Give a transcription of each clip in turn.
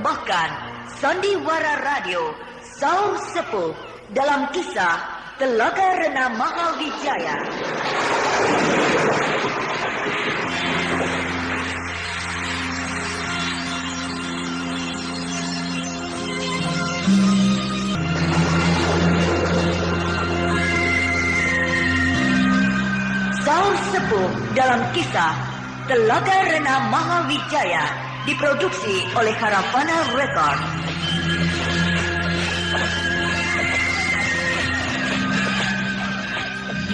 mempersembahkan Sandiwara Radio Saur Sepuh dalam kisah Telaga Rena Mahawijaya. Saur Sepuh dalam kisah Telaga Rena Mahawijaya diproduksi oleh Harapana Record.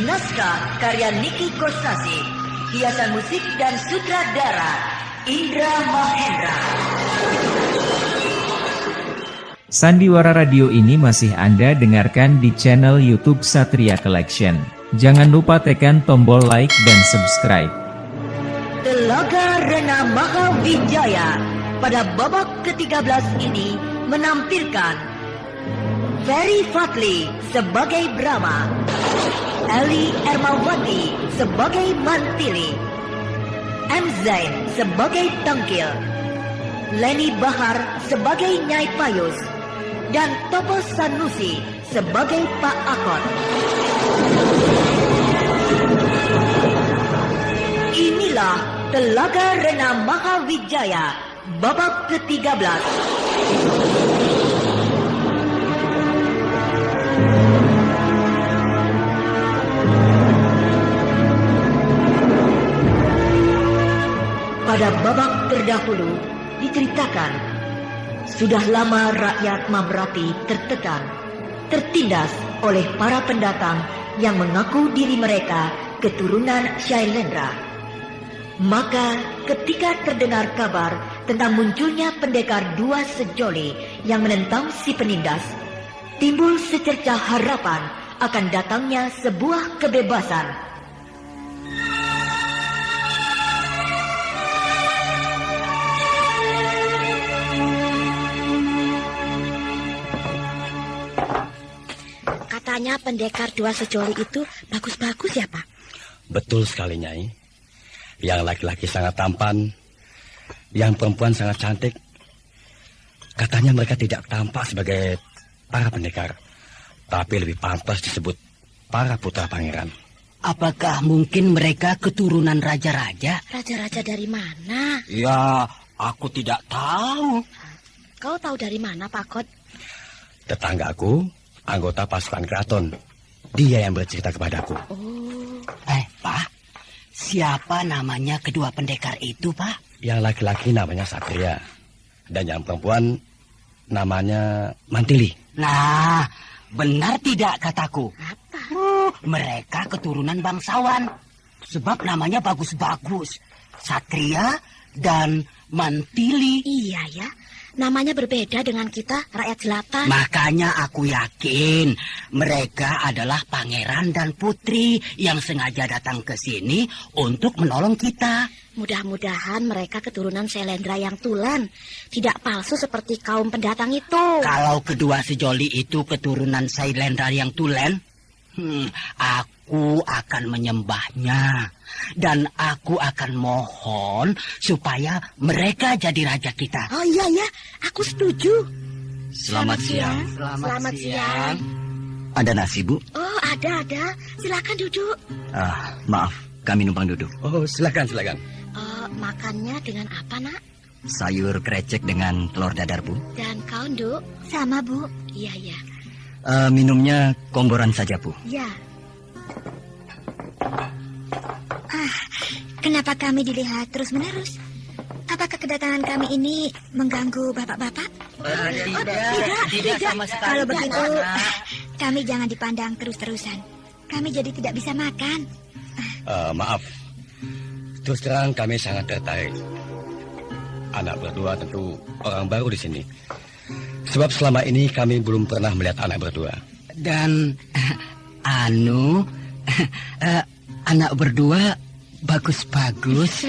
Naskah karya Niki Kosasi, hiasan musik dan sutradara Indra Mahendra. Sandiwara Radio ini masih Anda dengarkan di channel YouTube Satria Collection. Jangan lupa tekan tombol like dan subscribe. Telaga Rena Mahawijaya pada babak ke-13 ini menampilkan Ferry Fadli sebagai Brahma, Eli Ermawati sebagai Mantili, M. Zain sebagai Tangkil, Leni Bahar sebagai Nyai Payus, dan Topo Sanusi sebagai Pak Akon. Inilah Telaga Rena Mahawijaya babak ke-13. Pada babak terdahulu diceritakan, sudah lama rakyat Mabrati tertekan, tertindas oleh para pendatang yang mengaku diri mereka keturunan Shailendra. Maka ketika terdengar kabar tentang munculnya pendekar dua sejoli yang menentang si penindas, timbul secercah harapan akan datangnya sebuah kebebasan. Katanya pendekar dua sejoli itu bagus-bagus ya, Pak? Betul sekali, Nyai. Yang laki-laki sangat tampan, yang perempuan sangat cantik. Katanya mereka tidak tampak sebagai para pendekar, tapi lebih pantas disebut para putra pangeran. Apakah mungkin mereka keturunan raja-raja? Raja-raja dari mana? Ya, aku tidak tahu. Kau tahu dari mana, Pak Kot? Tetanggaku, anggota pasukan keraton. Dia yang bercerita kepadaku. Oh. Pak, siapa namanya kedua pendekar itu, Pak? Yang laki-laki namanya Satria, dan yang perempuan namanya Mantili. Nah, benar tidak kataku? Apa? Mereka keturunan bangsawan. Sebab namanya bagus-bagus. Satria dan Mantili. Iya ya, namanya berbeda dengan kita, rakyat jelata. Makanya aku yakin mereka adalah pangeran dan putri yang sengaja datang ke sini untuk menolong kita. Mudah-mudahan mereka keturunan Shailendra yang tulen, tidak palsu seperti kaum pendatang itu. Kalau kedua sejoli itu keturunan Shailendra yang tulen, aku akan menyembahnya. Dan aku akan mohon supaya mereka jadi raja kita. Oh iya ya, aku setuju. Selamat siang. Selamat siang. Ada nasi, Bu? Oh, ada. Silakan duduk. Maaf, kami numpang duduk. Oh, silakan. Makannya dengan apa, Nak? Sayur krecek dengan telur dadar, Bu. Dan kau, Nduk? Sama, Bu. Iya. Minumnya komboran saja, Bu. Ya. Kenapa kami dilihat terus-menerus? Apakah kedatangan kami ini mengganggu bapak-bapak? Tidak sama sekali. Kalau begitu, kami jangan dipandang terus-terusan. Kami jadi tidak bisa makan. Maaf, terus terang kami sangat tertarik. Anak berdua tentu orang baru di sini. Sebab selama ini kami belum pernah melihat anak berdua. Dan anak berdua bagus-bagus.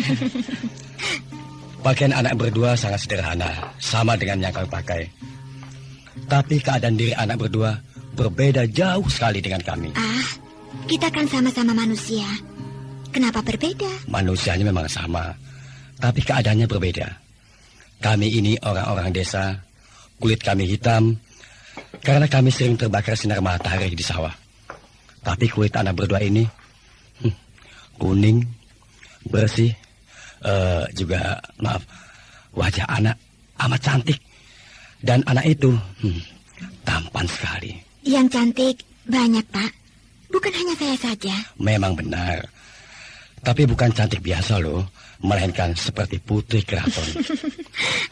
Pakaian anak berdua sangat sederhana, sama dengan yang kami pakai. Tapi keadaan diri anak berdua berbeda jauh sekali dengan kami. Kita kan sama-sama manusia. Kenapa berbeda? Manusianya memang sama, tapi keadaannya berbeda. Kami ini orang-orang desa, kulit kami hitam, karena kami sering terbakar sinar matahari di sawah. Tapi kulit anak berdua ini, kuning, bersih, juga, maaf, wajah anak amat cantik. Dan anak itu, tampan sekali. Yang cantik banyak, Pak. Bukan hanya saya saja. Memang benar. Tapi bukan cantik biasa loh, melainkan seperti putri keraton.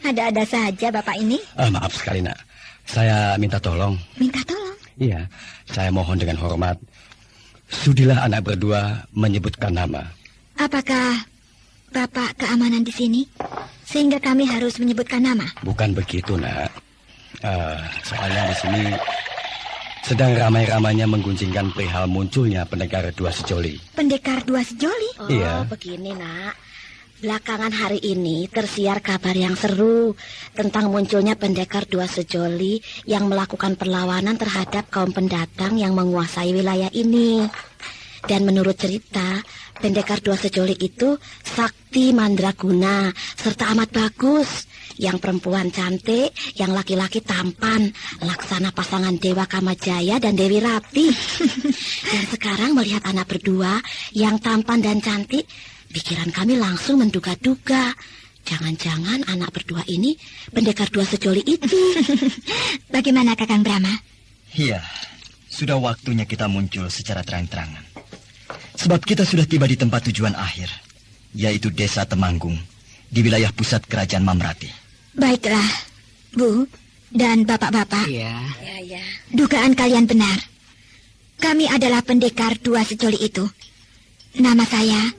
Ada-ada saja Bapak ini. Maaf sekali, Nak. Saya minta tolong. Minta tolong? Iya, saya mohon dengan hormat. Sudilah anak berdua menyebutkan nama. Apakah Bapak keamanan di sini? Sehingga kami harus menyebutkan nama? Bukan begitu, Nak. Soalnya di sini sedang ramai-ramainya menggunjingkan perihal munculnya pendekar dua sejoli. Pendekar dua sejoli? Oh, Iya. Begini, Nak. Belakangan hari ini tersiar kabar yang seru tentang munculnya pendekar dua sejoli yang melakukan perlawanan terhadap kaum pendatang yang menguasai wilayah ini. Dan menurut cerita, pendekar dua sejoli itu sakti mandraguna serta amat bagus. Yang perempuan cantik, yang laki-laki tampan, laksana pasangan Dewa Kamajaya dan Dewi Rati. Dan sekarang melihat anak berdua yang tampan dan cantik, pikiran kami langsung menduga-duga. Jangan-jangan anak berdua ini pendekar dua sejoli itu. Bagaimana Kakang Brahma? Iya, sudah waktunya kita muncul secara terang-terangan. Sebab kita sudah tiba di tempat tujuan akhir, yaitu Desa Temanggung, di wilayah pusat Kerajaan Mamrati. Baiklah, Bu dan Bapak-bapak. Iya. Ya. Dugaan kalian benar. Kami adalah pendekar dua sejoli itu. Nama saya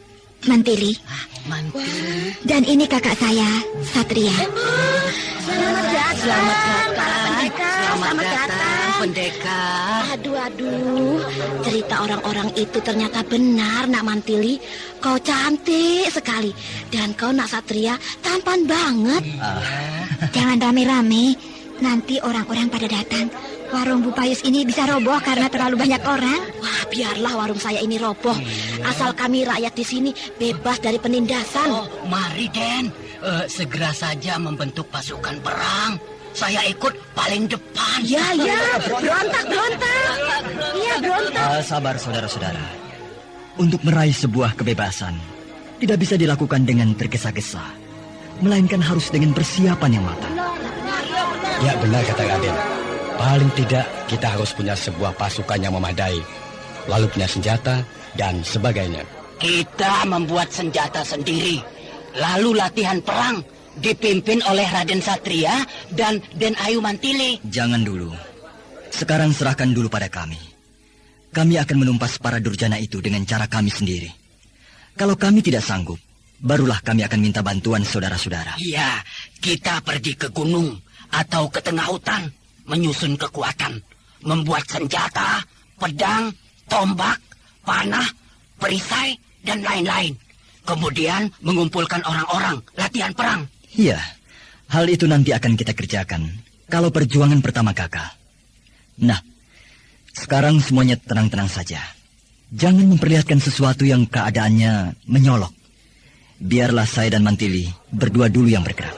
Mantili. Mantili. Dan ini kakak saya, Satria. Selamat datang. Selamat datang, pendekar. Aduh. Cerita orang-orang itu ternyata benar, Nak Mantili. Kau cantik sekali. Dan kau, Nak Satria, tampan banget. Jangan rame-rame. Nanti orang-orang pada datang. Warung Bu Payus ini bisa roboh karena terlalu banyak orang. Wah, biarlah warung saya ini roboh. Asal kami rakyat di sini bebas dari penindasan. Oh, mari, Den. Segera saja membentuk pasukan perang. Saya ikut paling depan. Ya, berontak. Iya, berontak. Sabar, saudara-saudara. Untuk meraih sebuah kebebasan, tidak bisa dilakukan dengan tergesa-gesa, melainkan harus dengan persiapan yang matang. Ya benar kata Raden. Paling tidak kita harus punya sebuah pasukan yang memadai, lalu punya senjata dan sebagainya. Kita membuat senjata sendiri, lalu latihan perang dipimpin oleh Raden Satria dan Den Ayu Mantili. Jangan dulu. Sekarang serahkan dulu pada kami. Kami akan menumpas para durjana itu dengan cara kami sendiri. Kalau kami tidak sanggup, barulah kami akan minta bantuan saudara-saudara. Iya, kita pergi ke gunung atau ke tengah hutan, menyusun kekuatan, membuat senjata, pedang, tombak, panah, perisai, dan lain-lain. Kemudian mengumpulkan orang-orang, latihan perang. Iya, hal itu nanti akan kita kerjakan kalau perjuangan pertama gagal. Nah, sekarang semuanya tenang-tenang saja. Jangan memperlihatkan sesuatu yang keadaannya menyolok. Biarlah saya dan Mantili berdua dulu yang bergerak.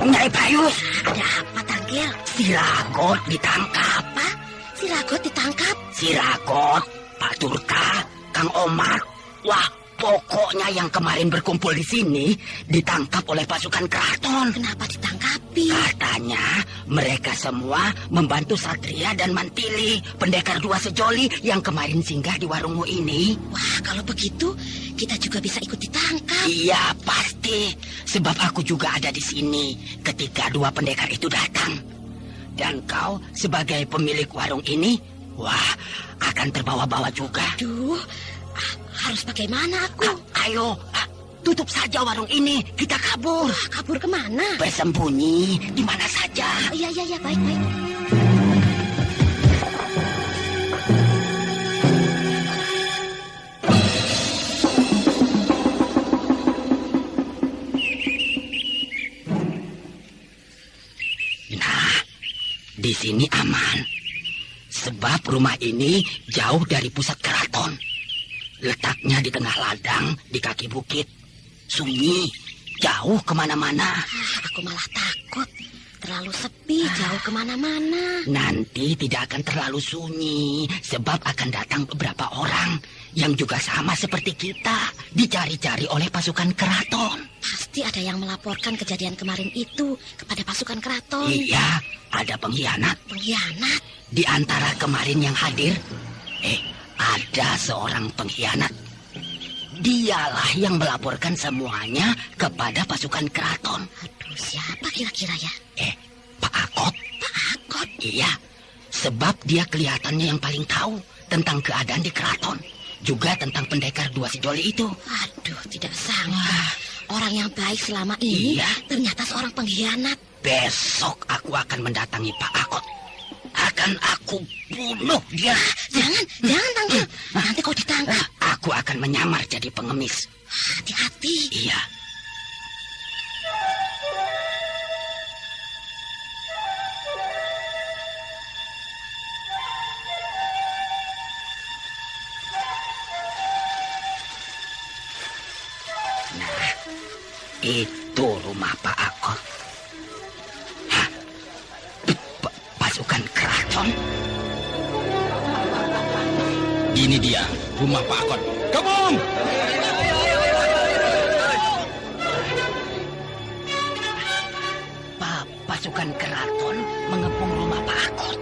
Nyai Payus. Ada apa, Tanggil? Si Ragot ditangkap. Apa? Si Ragot ditangkap? Si Ragot, Pak Turka, Kang Omar. Wah, pokoknya yang kemarin berkumpul di sini ditangkap oleh pasukan keraton. Kenapa ditangkapi? Katanya mereka semua membantu Satria dan Mantili, pendekar dua sejoli yang kemarin singgah di warungmu ini. Wah, kalau begitu kita juga bisa ikut ditangkap. Iya, pasti. Sebab aku juga ada di sini ketika dua pendekar itu datang. Dan kau sebagai pemilik warung ini, wah, akan terbawa-bawa juga. Aduh, Harus bagaimana aku? Ayo, tutup saja warung ini. Kita kabur. Kabur kemana? Bersembunyi di mana saja. Iya, baik. Nah, di sini aman. Sebab rumah ini jauh dari pusat keraton. Letaknya di tengah ladang, di kaki bukit. Sunyi, jauh kemana-mana. Aku malah takut. Terlalu sepi, jauh kemana-mana. Nanti tidak akan terlalu sunyi, sebab akan datang beberapa orang yang juga sama seperti kita, dicari-cari oleh pasukan keraton. Pasti ada yang melaporkan kejadian kemarin itu kepada pasukan keraton. Iya, ada pengkhianat. Pengkhianat? Di antara kemarin yang hadir, ada seorang pengkhianat. Dialah yang melaporkan semuanya kepada pasukan keraton. Aduh, siapa kira-kira ya? Pak Akot. Pak Akot? Iya, sebab dia kelihatannya yang paling tahu tentang keadaan di keraton. Juga tentang pendekar dua sejoli itu. Aduh, tidak sangka. Orang yang baik selama ini ternyata seorang pengkhianat. Besok aku akan mendatangi Pak Akot. Akan aku bunuh dia. Jangan Tanggil. Nanti kau ditangkap. Aku akan menyamar jadi pengemis. Hati-hati. Iya. Nah, itu rumah Pak Akot. Pasukan keraton. Ini dia, rumah Pak Akot. Kebun! Pasukan keraton mengepung rumah Pak Akot.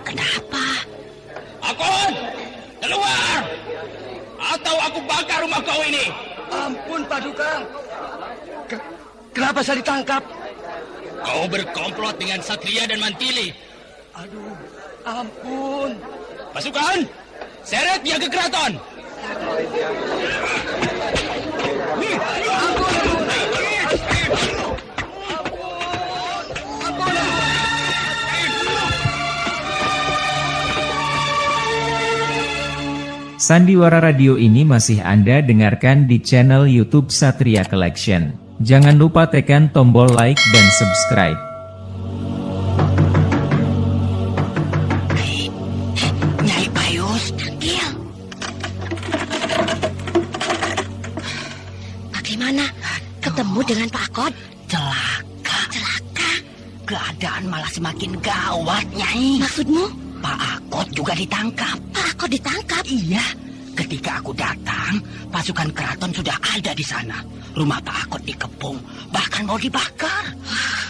Kenapa? Akot! Keluar! Atau aku bakar rumah kau ini. Ampun, Paduka. Kenapa saya ditangkap? Kau berkomplot dengan Satria dan Mantili. Aduh, ampun. Pasukan, seret dia ke keraton. Sandiwara Radio ini masih Anda dengarkan di channel YouTube Satria Collection. Jangan lupa tekan tombol like dan subscribe. Nyai Payus, Tanggil. Bagaimana? Ketemu dengan Pak Akot? celaka. Celaka? Keadaan malah semakin gawat, Nyai. Maksudmu? Pak Akot juga ditangkap. Pak Akot ditangkap? Iya, ketika aku datang, pasukan keraton sudah ada di sana. Rumah Pak Akot dikepung, bahkan mau dibakar.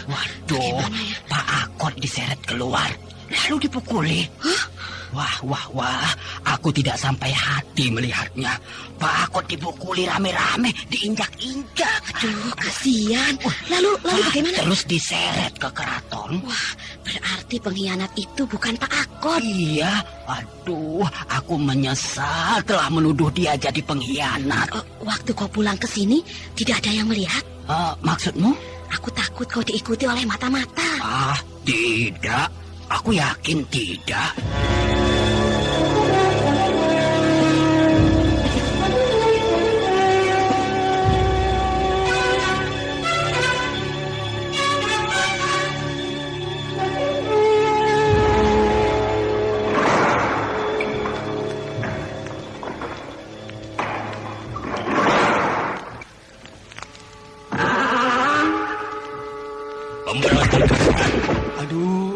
Waduh, Pak Akot diseret keluar, lalu dipukuli. Wah, aku tidak sampai hati melihatnya. Pak Akot dipukuli rame-rame, diinjak-injak. Aduh, kasihan. Lalu bagaimana? Terus diseret ke keraton. Wah, berarti pengkhianat itu bukan Pak Akot. Iya, aduh, aku menyesal telah menuduh dia jadi pengkhianat. Waktu kau pulang ke sini, tidak ada yang melihat? Maksudmu? Aku takut kau diikuti oleh mata-mata. Tidak. Aku yakin tidak.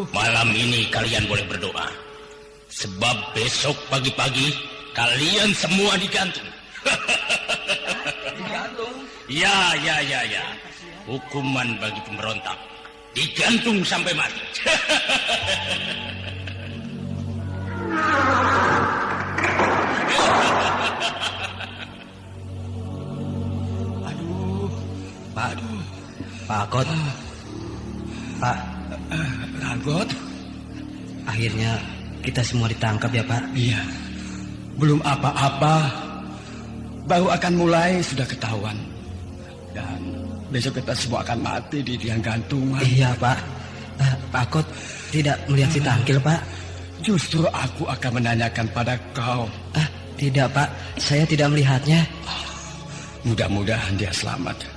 Malam ini kalian boleh berdoa. Sebab besok pagi-pagi kalian semua digantung. Digantung? Ya. Hukuman bagi pemberontak. Digantung sampai mati. Pak Akot. Pak Ragot, akhirnya kita semua ditangkap ya Pak. iya. Belum apa-apa, baru akan mulai sudah ketahuan. Dan besok kita semua akan mati di tiang gantungan. Iya, Pak. Pak Kot tidak melihat si Tangkil, Pak. Justru aku akan menanyakan pada kau. Tidak, Pak. Saya tidak melihatnya. Mudah-mudahan dia selamat.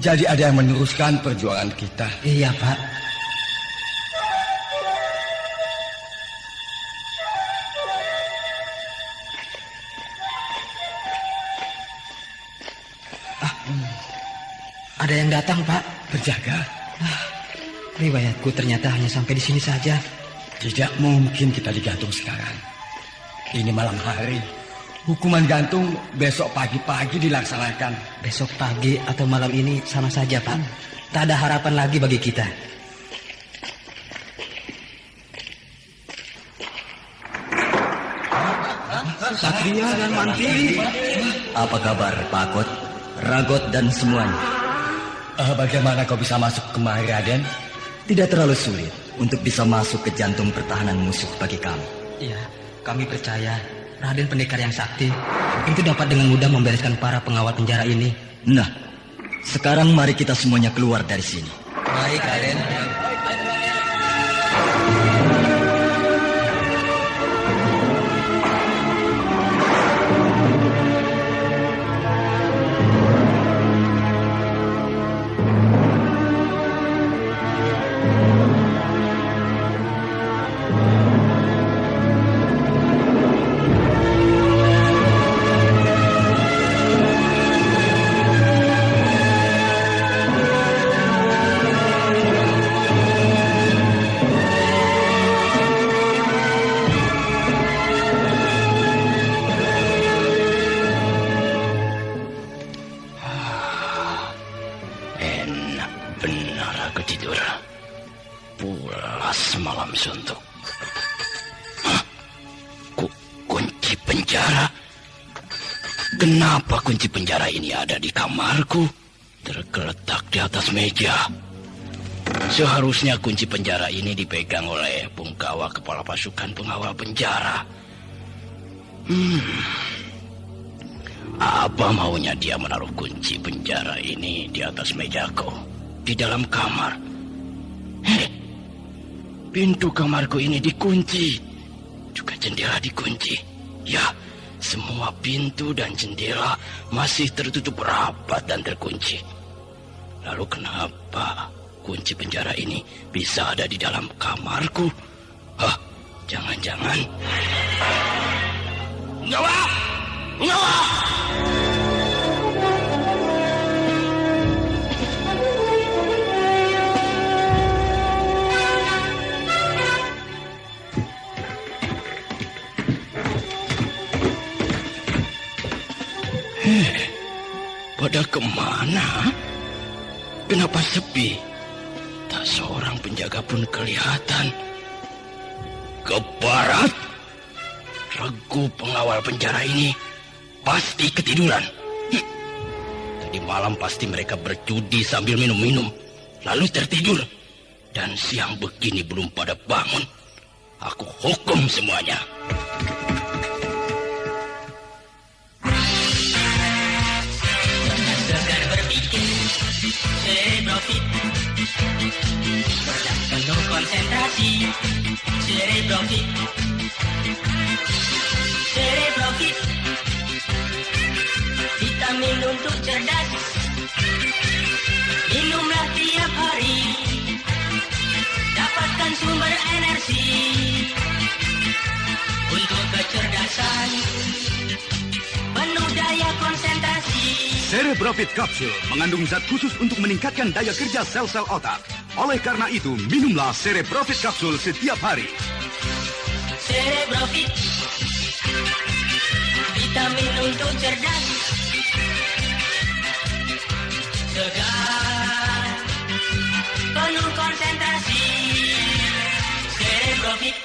Jadi ada yang meneruskan perjuangan kita. Iya, Pak. Ada yang datang, Pak. Berjaga. Riwayatku ternyata hanya sampai di sini saja. Tidak mungkin kita digantung sekarang. Ini malam hari. Hukuman gantung besok pagi-pagi dilaksanakan. Besok pagi atau malam ini sama saja, Pak. Tak ada harapan lagi bagi kita. Satria dan Mantili. Apa kabar, Pak Kot, Ragot, dan semuanya? Bagaimana kau bisa masuk kemari, Raden? Tidak terlalu sulit untuk bisa masuk ke jantung pertahanan musuh bagi kami. Iya, kami percaya Raden Pendekar yang sakti itu dapat dengan mudah membereskan para pengawal penjara ini. Nah, sekarang mari kita semuanya keluar dari sini. Baik, Raden. Suntuk. Kunci penjara? Kenapa kunci penjara ini ada di kamarku? Tergeletak di atas meja. Seharusnya kunci penjara ini dipegang oleh Pungkawa, kepala pasukan pengawal penjara. Apa maunya dia menaruh kunci penjara ini di atas mejaku, di dalam kamar? Pintu kamarku ini dikunci, juga jendela dikunci. Ya, semua pintu dan jendela masih tertutup rapat dan terkunci. Lalu kenapa kunci penjara ini bisa ada di dalam kamarku? Jangan-jangan... Punggawa! Punggawa! Pada kemana? Kenapa sepi? Tak seorang penjaga pun kelihatan. Ke barat? Regu pengawal penjara ini pasti ketiduran. Tadi malam pasti mereka berjudi sambil minum-minum, lalu tertidur. Dan siang begini belum pada bangun. Aku hukum semuanya. Cerebrofit penuh konsentrasi. Cerebrofit vitamin untuk cerdas. Minumlah tiap hari, dapatkan sumber energi untuk kecerdasan, penuh daya konsentrasi. Cerebrofit Capsule mengandung zat khusus untuk meningkatkan daya kerja sel-sel otak. Oleh karena itu, minumlah Cerebrofit Capsule setiap hari. Cerebrofit, vitamin untuk cerdas, segar, penuh konsentrasi. Cerebrofit.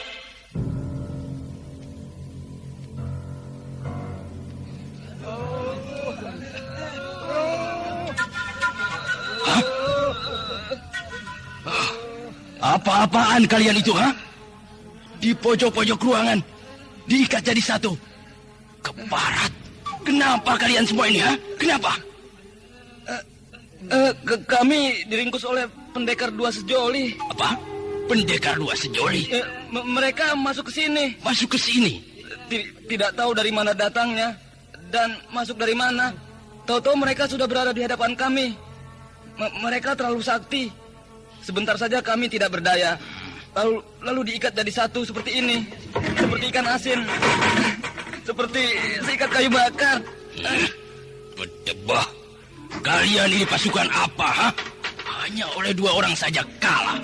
Apa-apaan kalian itu, ha? Di pojok-pojok ruangan, diikat jadi satu. Ke barat. Kenapa kalian semua ini, ha? Kenapa? Kami diringkus oleh pendekar dua sejoli. Apa? Pendekar dua sejoli? Mereka masuk ke sini. Masuk ke sini? Tidak tahu dari mana datangnya dan masuk dari mana. Tahu-tahu mereka sudah berada di hadapan kami. Mereka terlalu sakti. Sebentar saja kami tidak berdaya. Lalu diikat jadi satu seperti ini. Seperti ikan asin. Seperti seikat kayu bakar. Berdebah. Kalian ini pasukan apa, ha? Hanya oleh 2 orang saja kalah.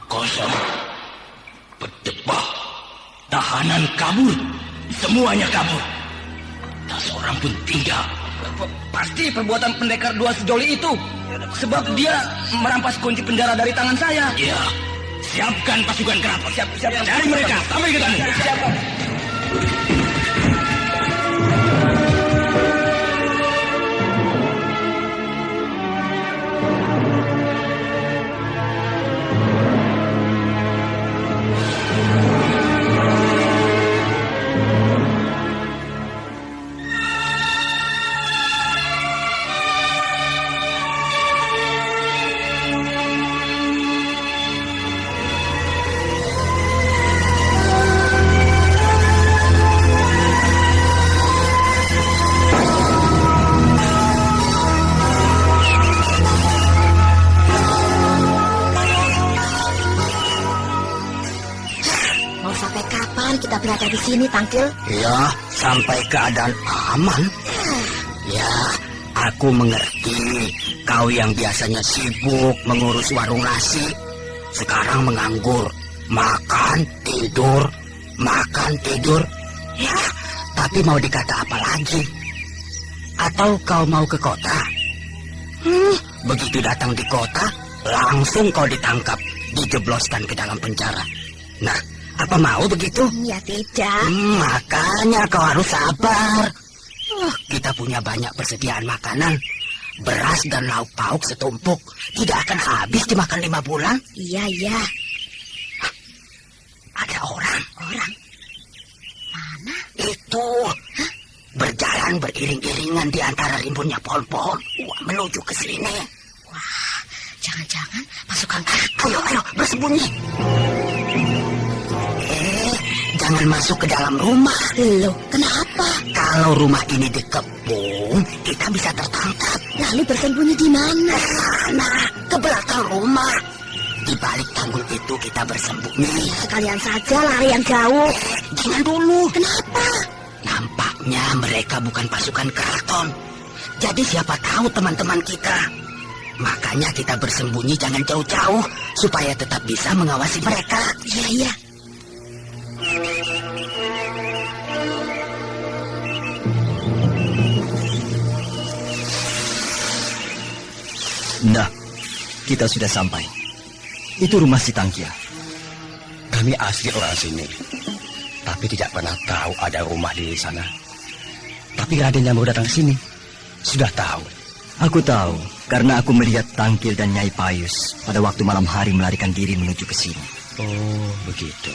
Kosong. Berdebah. Tahanan kabur. Semuanya kabur. Tak seorang pun tinggal. Pasti perbuatan pendekar dua sejoli itu. Sebab dia merampas kunci penjara dari tangan saya. Ya, siapkan pasukan keraton. Siap. Cari mereka sampai ketemu. Siapa? Kita berada di sini, Tangkil. Ya, sampai keadaan aman. Ya, aku mengerti. Kau yang biasanya sibuk mengurus warung nasi, sekarang menganggur. Makan, tidur. Ya, tapi mau dikata apa lagi? Atau kau mau ke kota? Begitu datang di kota, langsung kau ditangkap, dijebloskan ke dalam penjara. Nah, apa mau begitu? Ya tidak. Makanya kau harus sabar. Kita punya banyak persediaan makanan. Beras dan lauk pauk setumpuk. Tidak akan habis dimakan 5 bulan. Iya. Ada orang. Orang? Mana? Itu. Berjalan beriring-iringan di antara rimbunnya pohon-pohon. Menuju ke sini. Wah, jangan-jangan pasukan. Ayo, bersembunyi. Jangan masuk ke dalam rumah. Loh, kenapa? Kalau rumah ini dikepung, kita bisa tertangkap. Lalu bersembunyi di mana? Nah, ke belakang rumah. Di balik tanggul itu kita bersembunyi. Sekalian saja lari yang jauh. Jangan dulu. Kenapa? Nampaknya mereka bukan pasukan keraton. Jadi siapa tahu teman-teman kita. Makanya kita bersembunyi jangan jauh-jauh, supaya tetap bisa mengawasi mereka. Iya. Nah, kita sudah sampai. Itu rumah si Tangkia. Kami asli orang sini, tapi tidak pernah tahu ada rumah di sana. Tapi Raden yang baru datang ke sini sudah tahu. Aku tahu, karena aku melihat Tangkil dan Nyai Payus pada waktu malam hari melarikan diri menuju ke sini. Oh, begitu.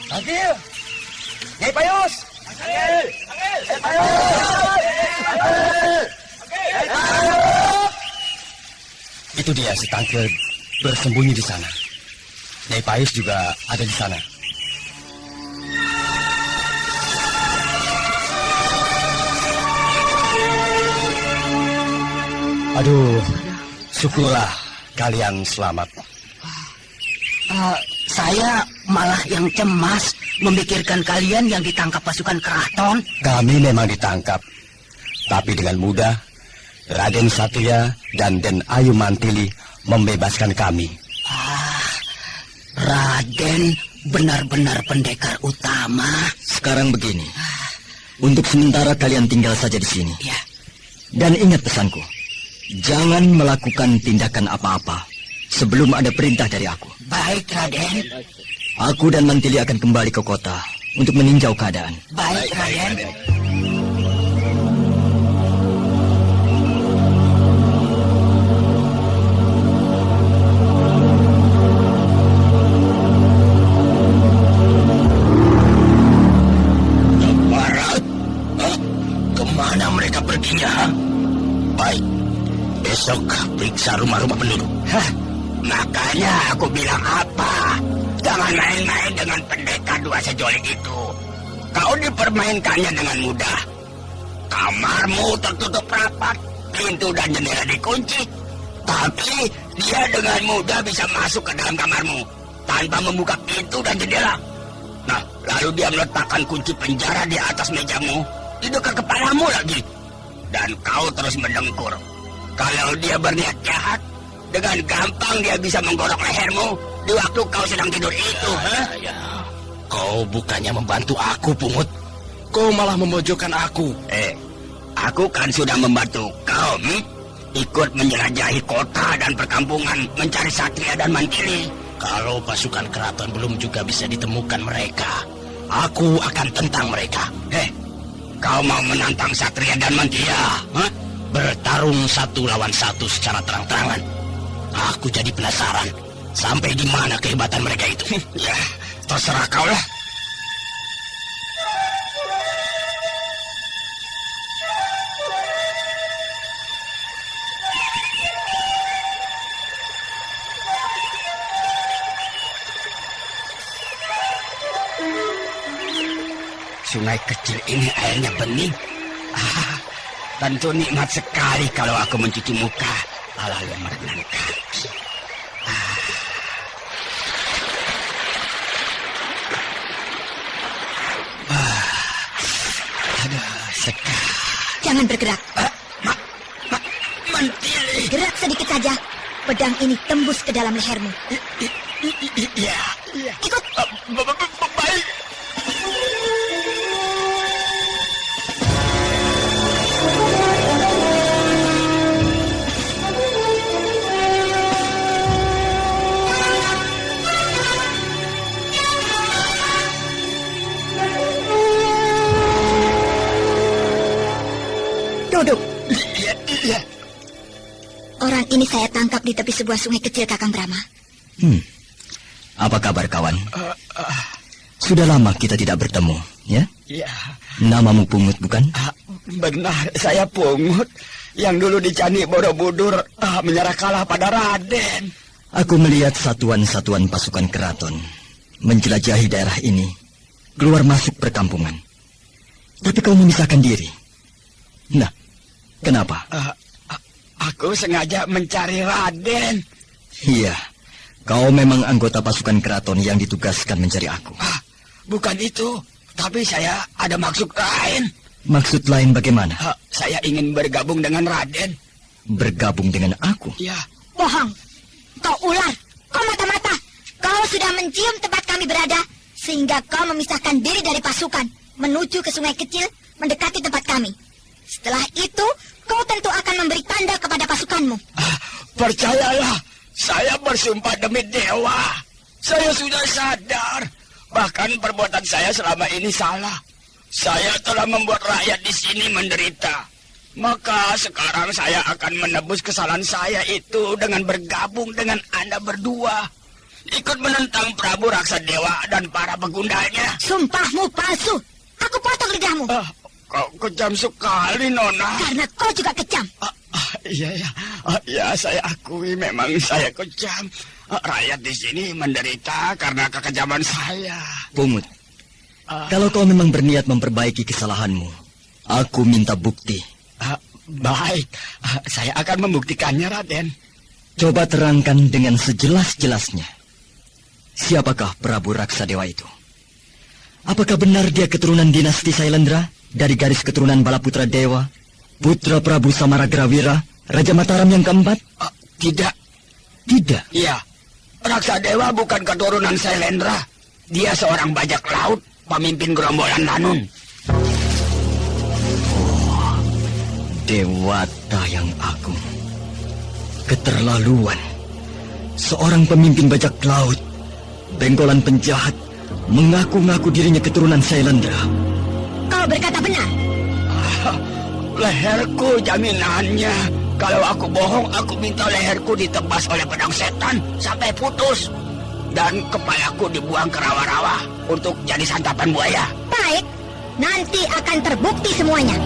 Tangkil! Nyai Payus! Tangkil! Nyai Payus! Itu dia si Tangkil bersembunyi di sana. Nyai Payus juga ada di sana. Aduh, syukurlah kalian selamat. Saya malah yang cemas memikirkan kalian yang ditangkap pasukan keraton. Kami memang ditangkap, tapi dengan mudah Raden Satria dan Den Ayu Mantili membebaskan kami. Raden benar-benar pendekar utama. Sekarang begini, untuk sementara kalian tinggal saja di sini. Ya. Dan ingat pesanku, jangan melakukan tindakan apa-apa sebelum ada perintah dari aku. Baik, Raden. Aku dan Mantili akan kembali ke kota untuk meninjau keadaan. Baik, Raden. Barat? Kemana mereka perginya? Baik, besok periksa rumah-rumah penduduk. Makanya aku bilang apa? Jangan main-main dengan pendekar dua sejoli itu. Kau dipermainkannya dengan mudah. Kamarmu tertutup rapat, pintu dan jendela dikunci. Tapi dia dengan mudah bisa masuk ke dalam kamarmu tanpa membuka pintu dan jendela. Nah, lalu dia meletakkan kunci penjara di atas mejamu, di dekat kepalamu lagi. Dan kau terus mendengkur. Kalau dia berniat jahat, dengan gampang dia bisa menggorok lehermu di waktu kau sedang tidur itu. Kau bukannya membantu aku, Pungut. Kau malah memojokkan aku. Aku kan sudah membantu kau, ikut menjelajahi kota dan perkampungan, mencari Satria dan Mantili. Kalau pasukan keraton belum juga bisa ditemukan mereka, aku akan tentang mereka. Kau mau menantang Satria dan Mantili? Bertarung 1 lawan 1 secara terang-terangan. Aku jadi penasaran, sampai di mana kehebatan mereka itu. Ya, terserah kau lah. Sungai kecil ini airnya bening. Tentu nikmat sekali kalau aku mencuci muka lalu merenang kaki. Aduh, sekali. Jangan bergerak. Mantili. Gerak sedikit saja. Pedang ini tembus ke dalam lehermu. Iya. Ikut. Baik. Duduk. Iya. Orang ini saya tangkap di tepi sebuah sungai kecil, Kakang Brahma. Apa kabar, kawan? Sudah lama kita tidak bertemu, ya? Iya. Namamu Pungut, bukan? Benar, saya Pungut yang dulu di Candi Borobudur menyerah kalah pada Raden. Aku melihat satuan-satuan pasukan keraton menjelajahi daerah ini, keluar masuk perkampungan. Tapi kau memisahkan diri. Nah, kenapa? Aku sengaja mencari Raden. Iya, kau memang anggota pasukan keraton yang ditugaskan mencari aku. Bukan itu, tapi saya ada maksud lain. Maksud lain bagaimana? Saya ingin bergabung dengan Raden. Bergabung dengan aku? Ya. Bohong. Kau ular. Kau mata-mata. Kau sudah mencium tempat kami berada, sehingga kau memisahkan diri dari pasukan, menuju ke sungai kecil, mendekati tempat kami. Setelah itu, kau tentu akan memberi tanda kepada pasukanmu. Percayalah, saya bersumpah demi dewa. Saya sudah sadar. Bahkan perbuatan saya selama ini salah. Saya telah membuat rakyat di sini menderita. Maka sekarang saya akan menebus kesalahan saya itu dengan bergabung dengan Anda berdua. Ikut menentang Prabu Raksadewa dan para begundanya. Sumpahmu palsu. Aku potong lidahmu. Kau kejam sekali, Nona. Karena kau juga kejam. Iya, saya akui memang saya kejam. Rakyat di sini menderita karena kekejaman saya. Pungut, kalau kau memang berniat memperbaiki kesalahanmu, aku minta bukti. Baik, saya akan membuktikannya, Raden. Coba terangkan dengan sejelas-jelasnya. Siapakah Prabu Raksadewa itu? Apakah benar dia keturunan dinasti Sailendra dari garis keturunan Balaputra Dewa, putra Prabu Samaragrawira, Raja Mataram yang keempat? Tidak. Tidak? Iya. Raksadewa bukan keturunan Sailendra. Dia seorang bajak laut, pemimpin gerombolan Lanun. Oh, Dewata yang agung. Keterlaluan. Seorang pemimpin bajak laut, bengkolan penjahat, mengaku-ngaku dirinya keturunan Sailendra. Kau berkata benar. Leherku jaminannya. Kalau aku bohong, aku minta leherku ditebas oleh pedang setan sampai putus. Dan kepalaku dibuang ke rawa-rawa untuk jadi santapan buaya. Baik, nanti akan terbukti semuanya.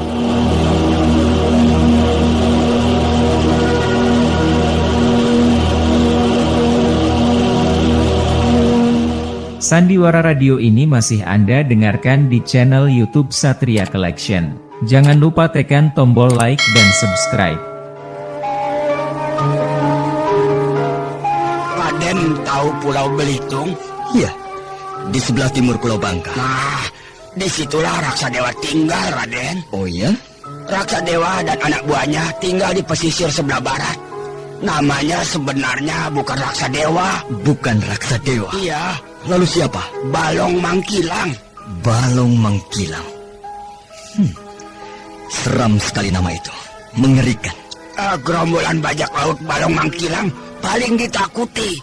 Sandiwara Radio ini masih Anda dengarkan di channel YouTube Satria Collection. Jangan lupa tekan tombol like dan subscribe. Raden tahu Pulau Belitung? Iya, di sebelah timur Pulau Bangka. Nah, disitulah Raksa Dewa tinggal, Raden. Oh iya? Raksa Dewa dan anak buahnya tinggal di pesisir sebelah barat. Namanya sebenarnya bukan Raksa Dewa. Bukan Raksa Dewa? Iya. Lalu siapa? Balong Mangkilang. Balong Mangkilang. Seram sekali nama itu. Mengerikan. Gerombolan bajak laut Balong Mangkilang paling ditakuti.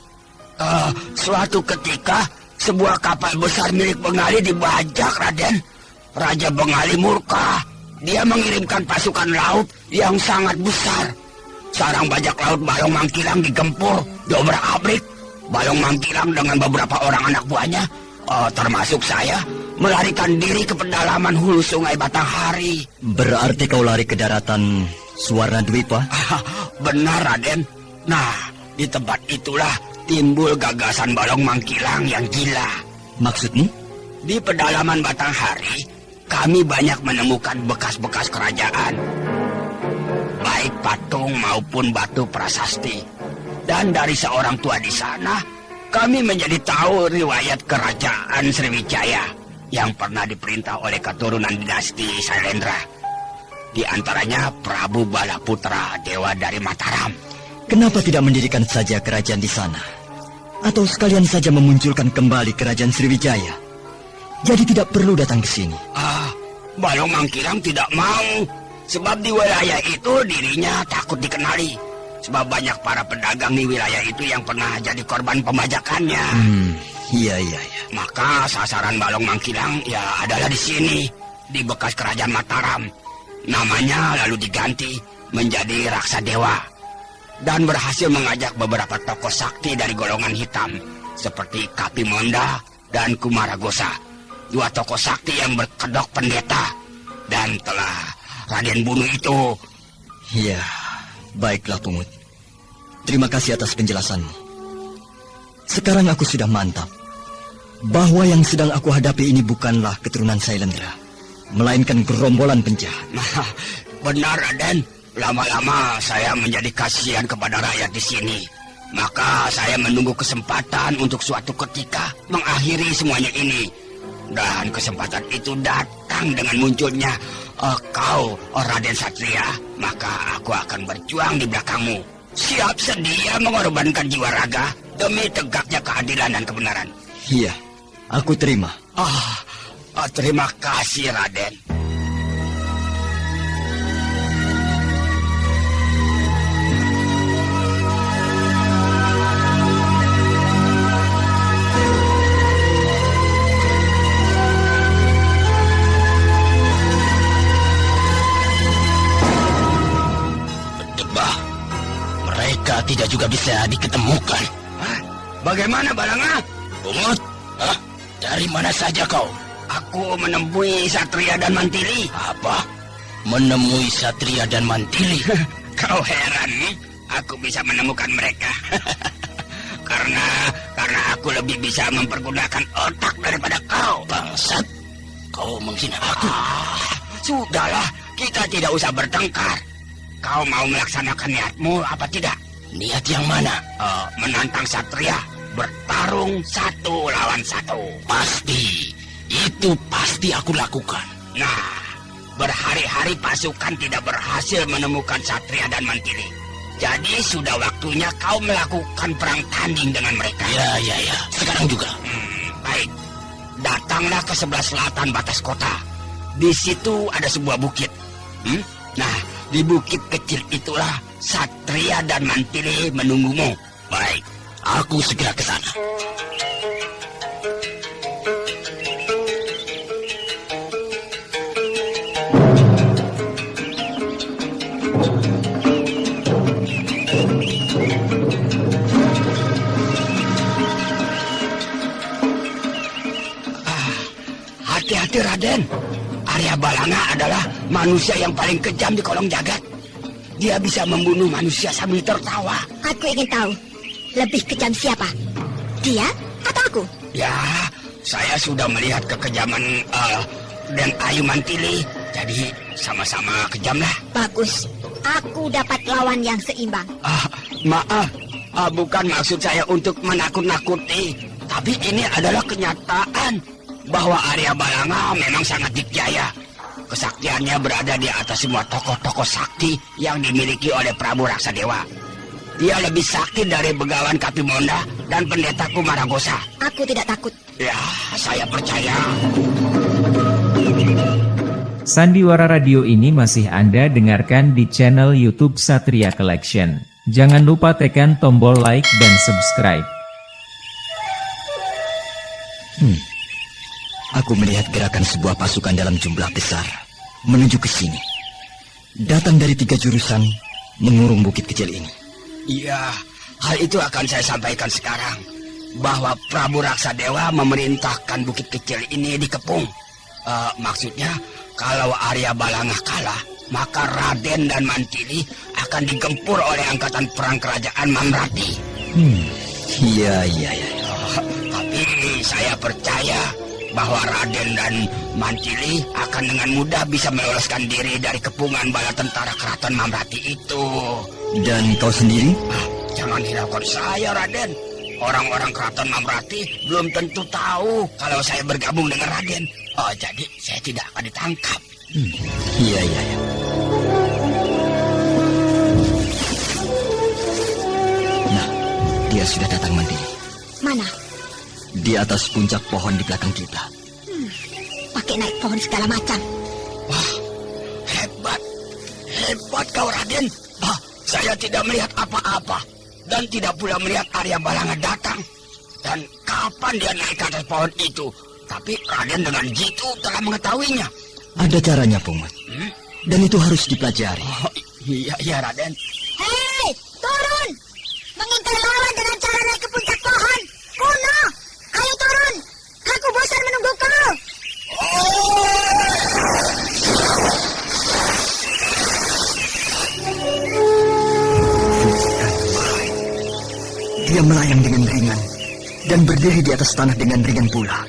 Suatu ketika sebuah kapal besar milik Bengali dibajak, Raden. Raja Bengali murka. Dia mengirimkan pasukan laut yang sangat besar. Sarang bajak laut Balong Mangkilang digempur, diobrak-abrik. Balong Mangkilang dengan beberapa orang anak buahnya, termasuk saya, melarikan diri ke pedalaman hulu sungai Batanghari. Berarti kau lari ke daratan Suwarna Dwipa? Benar, Raden. Nah, di tempat itulah timbul gagasan Balong Mangkilang yang gila. Maksudmu? Di pedalaman Batanghari, kami banyak menemukan bekas-bekas kerajaan. Baik patung maupun batu prasasti. Dan dari seorang tua di sana, kami menjadi tahu riwayat kerajaan Sriwijaya yang pernah diperintah oleh keturunan dinasti Sailendra. Di antaranya Prabu Balaputra, dewa dari Mataram. Kenapa tidak mendirikan saja kerajaan di sana? Atau sekalian saja memunculkan kembali kerajaan Sriwijaya? Jadi tidak perlu datang ke sini. Balong Mangkilang tidak mau. Sebab di wilayah itu dirinya takut dikenali. Sebab banyak para pedagang di wilayah itu yang pernah jadi korban pembajakannya. Iya. Maka sasaran Balong Mangkilang ya adalah di sini, di bekas kerajaan Mataram. Namanya lalu diganti menjadi Raksa Dewa. Dan berhasil mengajak beberapa tokoh sakti dari golongan hitam, seperti Kapi Monda dan Kumaragosa. Dua tokoh sakti yang berkedok pendeta. Dan telah Raden bunuh itu. Iya, baiklah Pungut. Terima kasih atas penjelasanmu. Sekarang aku sudah mantap bahwa yang sedang aku hadapi ini bukanlah keturunan Sailendra, melainkan gerombolan penjahat. Benar, Raden. Lama-lama saya menjadi kasihan kepada rakyat di sini. Maka saya menunggu kesempatan untuk suatu ketika mengakhiri semuanya ini. Dan kesempatan itu datang dengan munculnya kau, Raden Satria. Maka aku akan berjuang di belakangmu. Siap sedia mengorbankan jiwa raga demi tegaknya keadilan dan kebenaran. Iya, aku terima. Terima kasih, Raden. Mereka tidak juga bisa diketemukan. Bagaimana, Balanga? Pungut, dari mana saja kau? Aku menemui Satria dan Mantili. Apa? Menemui Satria dan Mantili? Kau heran, aku bisa menemukan mereka. karena aku lebih bisa mempergunakan otak daripada kau. Bangsat, kau menghina aku. Sudahlah, kita tidak usah bertengkar. Kau mau melaksanakan niatmu apa tidak? Niat yang mana? Menantang Satria, bertarung 1 lawan 1. Pasti, itu pasti aku lakukan. Nah, berhari-hari pasukan tidak berhasil menemukan Satria dan Mantili. Jadi sudah waktunya kau melakukan perang tanding dengan mereka. Ya. Sekarang juga. Baik, datanglah ke sebelah selatan batas kota. Di situ ada sebuah bukit. Nah, di bukit kecil itulah Satria dan Mantili menunggumu. Baik, Aku segera ke sana. Hati-hati Raden. Arya Balanga adalah manusia yang paling kejam di kolong jagat. Dia bisa membunuh manusia sambil tertawa. Aku ingin tahu, lebih kejam siapa? Dia atau aku? Ya, saya sudah melihat kekejaman dan Ayu Mantili. Jadi sama-sama kejam lah. Bagus, aku dapat lawan yang seimbang. Maaf, bukan maksud saya untuk menakut-nakuti. Tapi ini adalah kenyataan bahwa Arya Balanga memang sangat dikjaya. Kesaktiannya berada di atas semua tokoh-tokoh sakti yang dimiliki oleh Prabu Raksadewa. Dia lebih sakti dari Begawan Kapimonda dan Pendeta Kumaragosa. Aku tidak takut. Ya, saya percaya. Sandiwara Radio ini masih Anda dengarkan di channel YouTube Satria Collection. Jangan lupa tekan tombol like dan subscribe. Aku melihat gerakan sebuah pasukan dalam jumlah besar menuju ke sini. Datang dari 3 jurusan mengurung bukit kecil ini. Iya, hal itu akan saya sampaikan sekarang. Bahwa Prabu Raksadewa memerintahkan bukit kecil ini dikepung. Maksudnya, kalau Arya Balanga kalah, maka Raden dan Mantili akan digempur oleh angkatan perang kerajaan Mamrati. Iya. Tapi saya percaya bahwa Raden dan Mantili akan dengan mudah bisa meloloskan diri dari kepungan bala tentara keraton Mamrati itu. Dan kau sendiri? Jangan hiraukan saya, Raden. Orang-orang keraton Mamrati belum tentu tahu kalau saya bergabung dengan Raden. Jadi saya tidak akan ditangkap. Iya. Nah, dia sudah datang, Mantili. Mana? Di atas puncak pohon di belakang kita. Pakai naik pohon segala macam. Wah, hebat kau Raden. Saya tidak melihat apa-apa dan tidak pula melihat Arya Balanga datang. Dan kapan dia naik ke atas pohon itu? Tapi Raden dengan jitu telah mengetahuinya. Ada caranya, Pungut. Dan itu harus dipelajari. Iya Raden. Hei, turun! Mengintai lawan dengan cara naik ke puncak pohon. Kuno, ayo turun. Aku bosan menunggu kau. Dia melayang dengan ringan dan berdiri di atas tanah dengan ringan pula.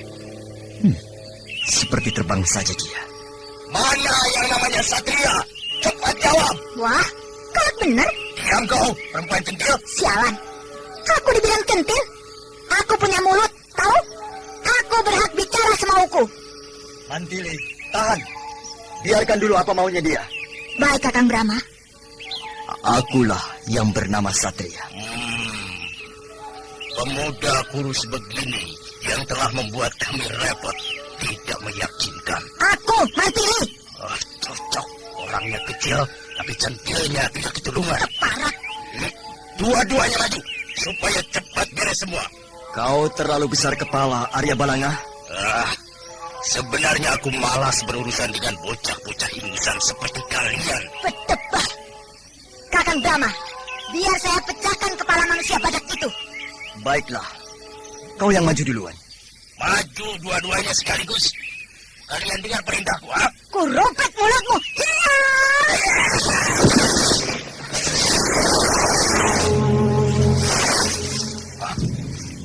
Seperti terbang saja dia. Mana yang namanya Satria? Cepat jawab. Wah, kau benar. Diam kau, perempuan centil. Sialan. Aku dibilang centil. Aku punya mulut, tahu? Aku berhak bicara semauku. Mantili, tahan. Biarkan dulu apa maunya dia. Baik, Kakang Brahma. Akulah yang bernama Satria. Pemuda kurus begini yang telah membuat kami repot tidak meyakinkan. Aku, Mantili. Cocok. Orangnya kecil, tapi centilnya tidak ketulungan. Parah. Dua-duanya maju, supaya cepat beres semua. Kau terlalu besar kepala, Arya Balanga. Sebenarnya aku malas berurusan dengan bocah-bocah ingusan seperti kalian. Berdebah. Kakang Brahma, biar saya pecahkan kepala manusia badak itu. Baiklah, kau yang maju duluan. Maju dua-duanya sekaligus. Kalian dengar perintahku, Ku robek mulutmu.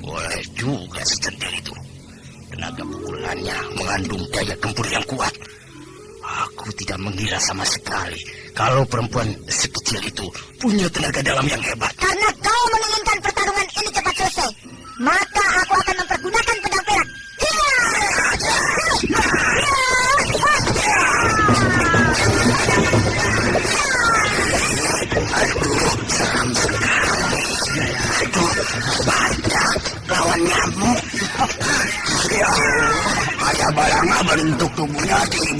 Boleh juga si centil itu. Tenaga pukulannya mengandung daya gempur yang kuat. Aku tidak mengira sama sekali kalau perempuan sekecil itu punya tenaga dalam yang hebat. Karena kau menginginkan pertarungan ini cepat selesai, maka aku akan mempergunakan pedang perak. Aduh, seram sekali. Itu banyak lawan nyamuk. Ya, Arya Balanga bentuk tubuhnya tinggi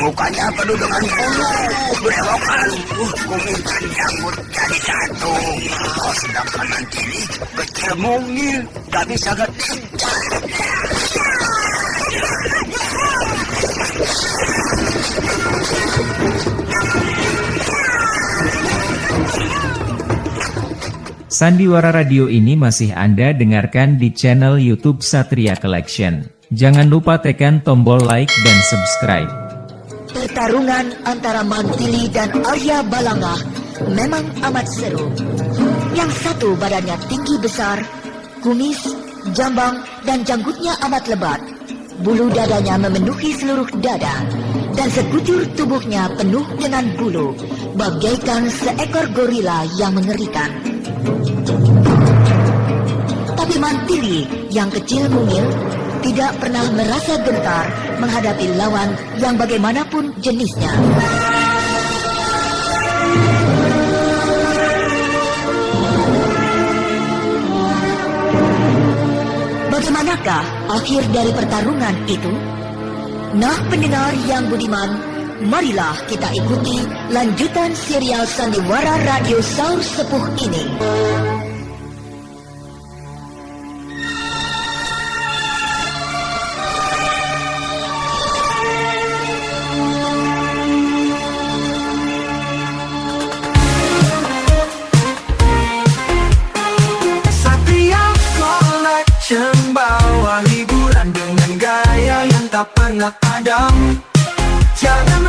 Mukanya penuh dengan bulu, berewokan. Ku minta janggut jadi satu. Oh, sedangkan Mantili kecil mungil, tak bisa ngetik. Sandiwara Radio ini masih Anda dengarkan di channel YouTube Satria Collection. Jangan lupa tekan tombol like dan subscribe. Pertarungan antara Mantili dan Arya Balangah memang amat seru. Yang satu badannya tinggi besar, kumis, jambang, dan janggutnya amat lebat. Bulu dadanya memenuhi seluruh dada, dan sekujur tubuhnya penuh dengan bulu, bagaikan seekor gorila yang mengerikan. Tapi Mantili yang kecil mungil tidak pernah merasa gentar menghadapi lawan yang bagaimanapun jenisnya. Bagaimanakah akhir dari pertarungan itu? Nah, pendengar yang budiman, marilah kita ikuti lanjutan serial Sandiwara Radio Saur Sepuh ini. Bawa hiburan dengan gaya yang tak pernah padam. Jangan